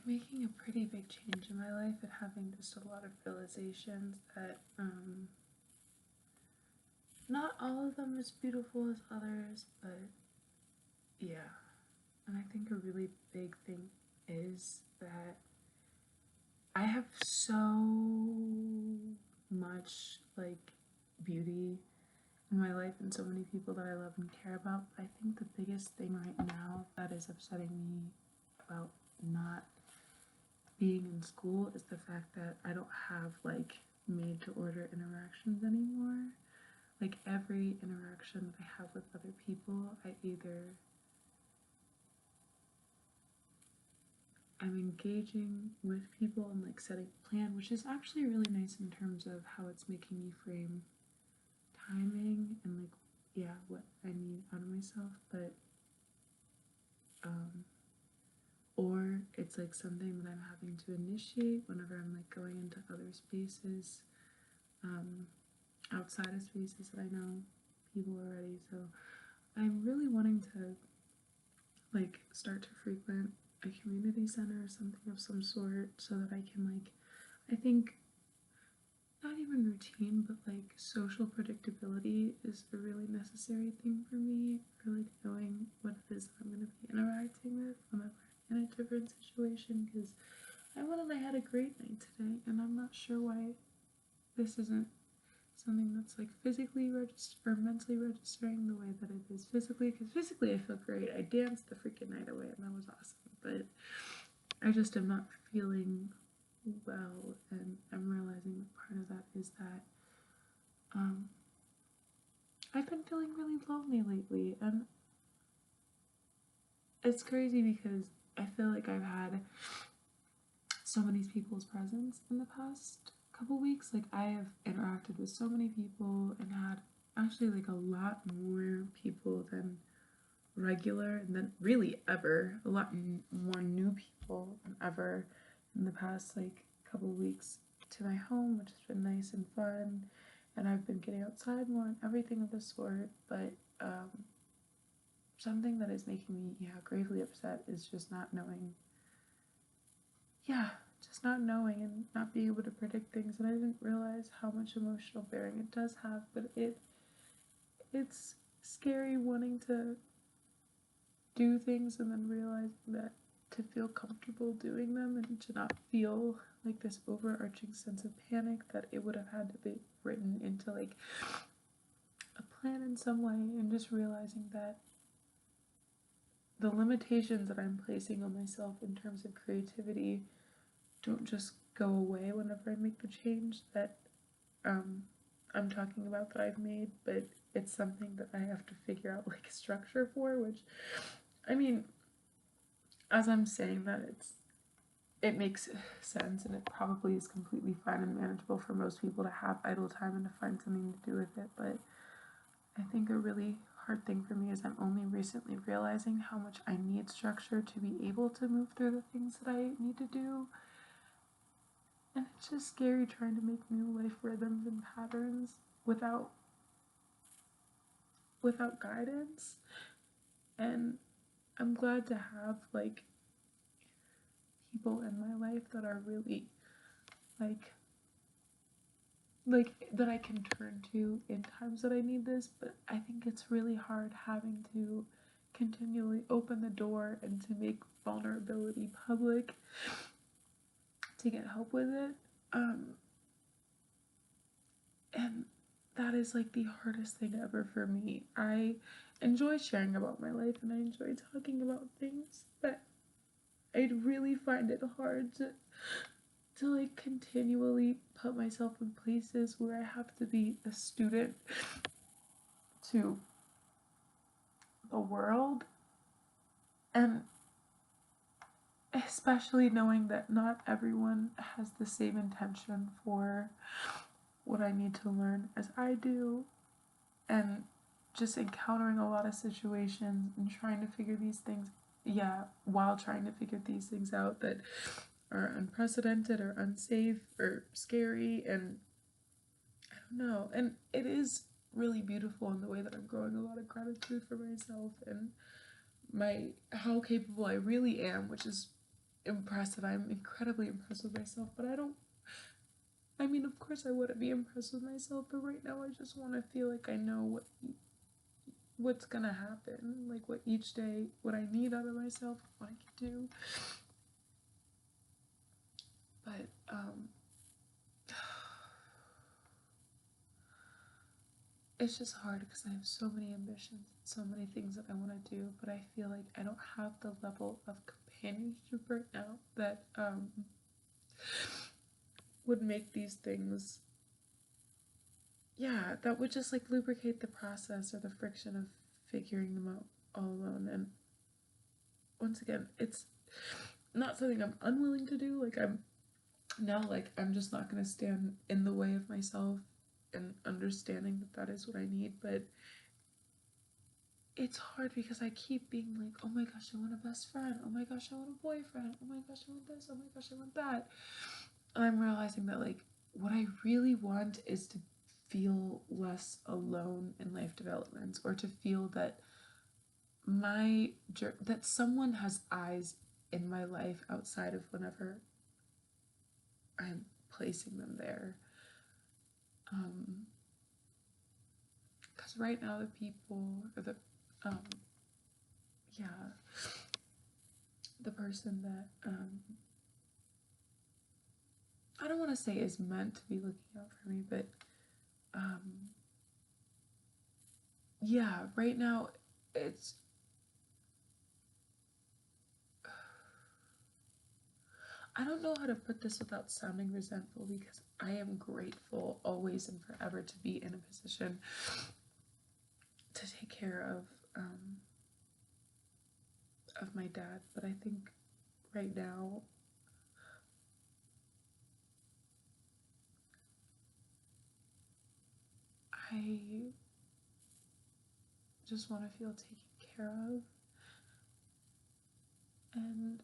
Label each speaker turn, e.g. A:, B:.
A: making a pretty big change in my life and having just a lot of realizations that not all of them as beautiful as others, but yeah. And I think a really big thing is that I have so much like beauty in my life and so many people that I love and care about. But I think the biggest thing right now that is upsetting me about not being in school is the fact that I don't have like made to order interactions anymore. Like every interaction that I have with other people, I'm engaging with people and like setting a plan, which is actually really nice in terms of how it's making me frame timing and like what I need out of myself, but or it's like something that I'm having to initiate whenever I'm like going into other spaces, outside of spaces that I know people already. So I'm really wanting to like start to frequent a community center or something of some sort so that I can like, I think not even routine, but like social predictability is a really necessary thing for me, for like knowing what it is I'm going to be interacting with whenever I'm in a different situation, because I went and I had a great night today, and I'm not sure why this isn't something that's like physically or mentally registering the way that it is physically, because physically I feel great. I danced the freaking night away and that was awesome, but I just am not feeling well, and I'm realizing that part of that is that I've been feeling really lonely lately, and it's crazy because I feel like I've had so many people's presence in the past couple weeks. Like I have interacted with so many people and had actually like a lot more people than regular and then really ever, a lot more new people than ever in the past like couple weeks to my home, which has been nice and fun, and I've been getting outside more and everything of the sort. But something that is making me gravely upset is just not knowing, just not knowing and not being able to predict things. And I didn't realize how much emotional bearing it does have, but it's scary wanting to do things and then realizing that to feel comfortable doing them and to not feel like this overarching sense of panic, that it would have had to be written into like a plan in some way, and just realizing that the limitations that I'm placing on myself in terms of creativity don't just go away whenever I make the change that I'm talking about that I've made, but it's something that I have to figure out like a structure for, which I mean, as I'm saying that, it makes sense, and it probably is completely fine and manageable for most people to have idle time and to find something to do with it. But I think a really hard thing for me is I'm only recently realizing how much I need structure to be able to move through the things that I need to do. And it's just scary trying to make new life rhythms and patterns without guidance. And I'm glad to have like people in my life that are really like that I can turn to in times that I need this. But I think it's really hard having to continually open the door and to make vulnerability public to get help with it. And that is like the hardest thing ever for me. I enjoy sharing about my life and I enjoy talking about things, but I really find it hard to like continually put myself in places where I have to be a student to the world, and especially knowing that not everyone has the same intention for what I need to learn as I do, and just encountering a lot of situations and trying to figure these things while trying to figure these things out that are unprecedented or unsafe or scary. And I don't know, and it is really beautiful in the way that I'm growing a lot of gratitude for myself and how capable I really am, which is impressive. I'm incredibly impressed with myself, but of course I wouldn't be impressed with myself, but right now I just want to feel like I know what's gonna happen, like what each day, what I need out of myself, what I can do. But it's just hard because I have so many ambitions, so many things that I want to do, but I feel like I don't have the level of companionship right now that would make these things, yeah, that would just like lubricate the process or the friction of figuring them out all alone. And once again, it's not something I'm unwilling to do. Like I'm just not going to stand in the way of myself and understanding that that is what I need. But it's hard because I keep being like, oh my gosh, I want a best friend. Oh my gosh, I want a boyfriend. Oh my gosh, I want this. Oh my gosh, I want that. And I'm realizing that like what I really want is to feel less alone in life developments, or to feel that that someone has eyes in my life outside of whenever I'm placing them there. Because right now the people, or um, yeah, the person that I don't want to say is meant to be looking out for me, but yeah, right now it's I don't know how to put this without sounding resentful, because I am grateful always and forever to be in a position to take care of my dad. But I think right now I just want to feel taken care of, and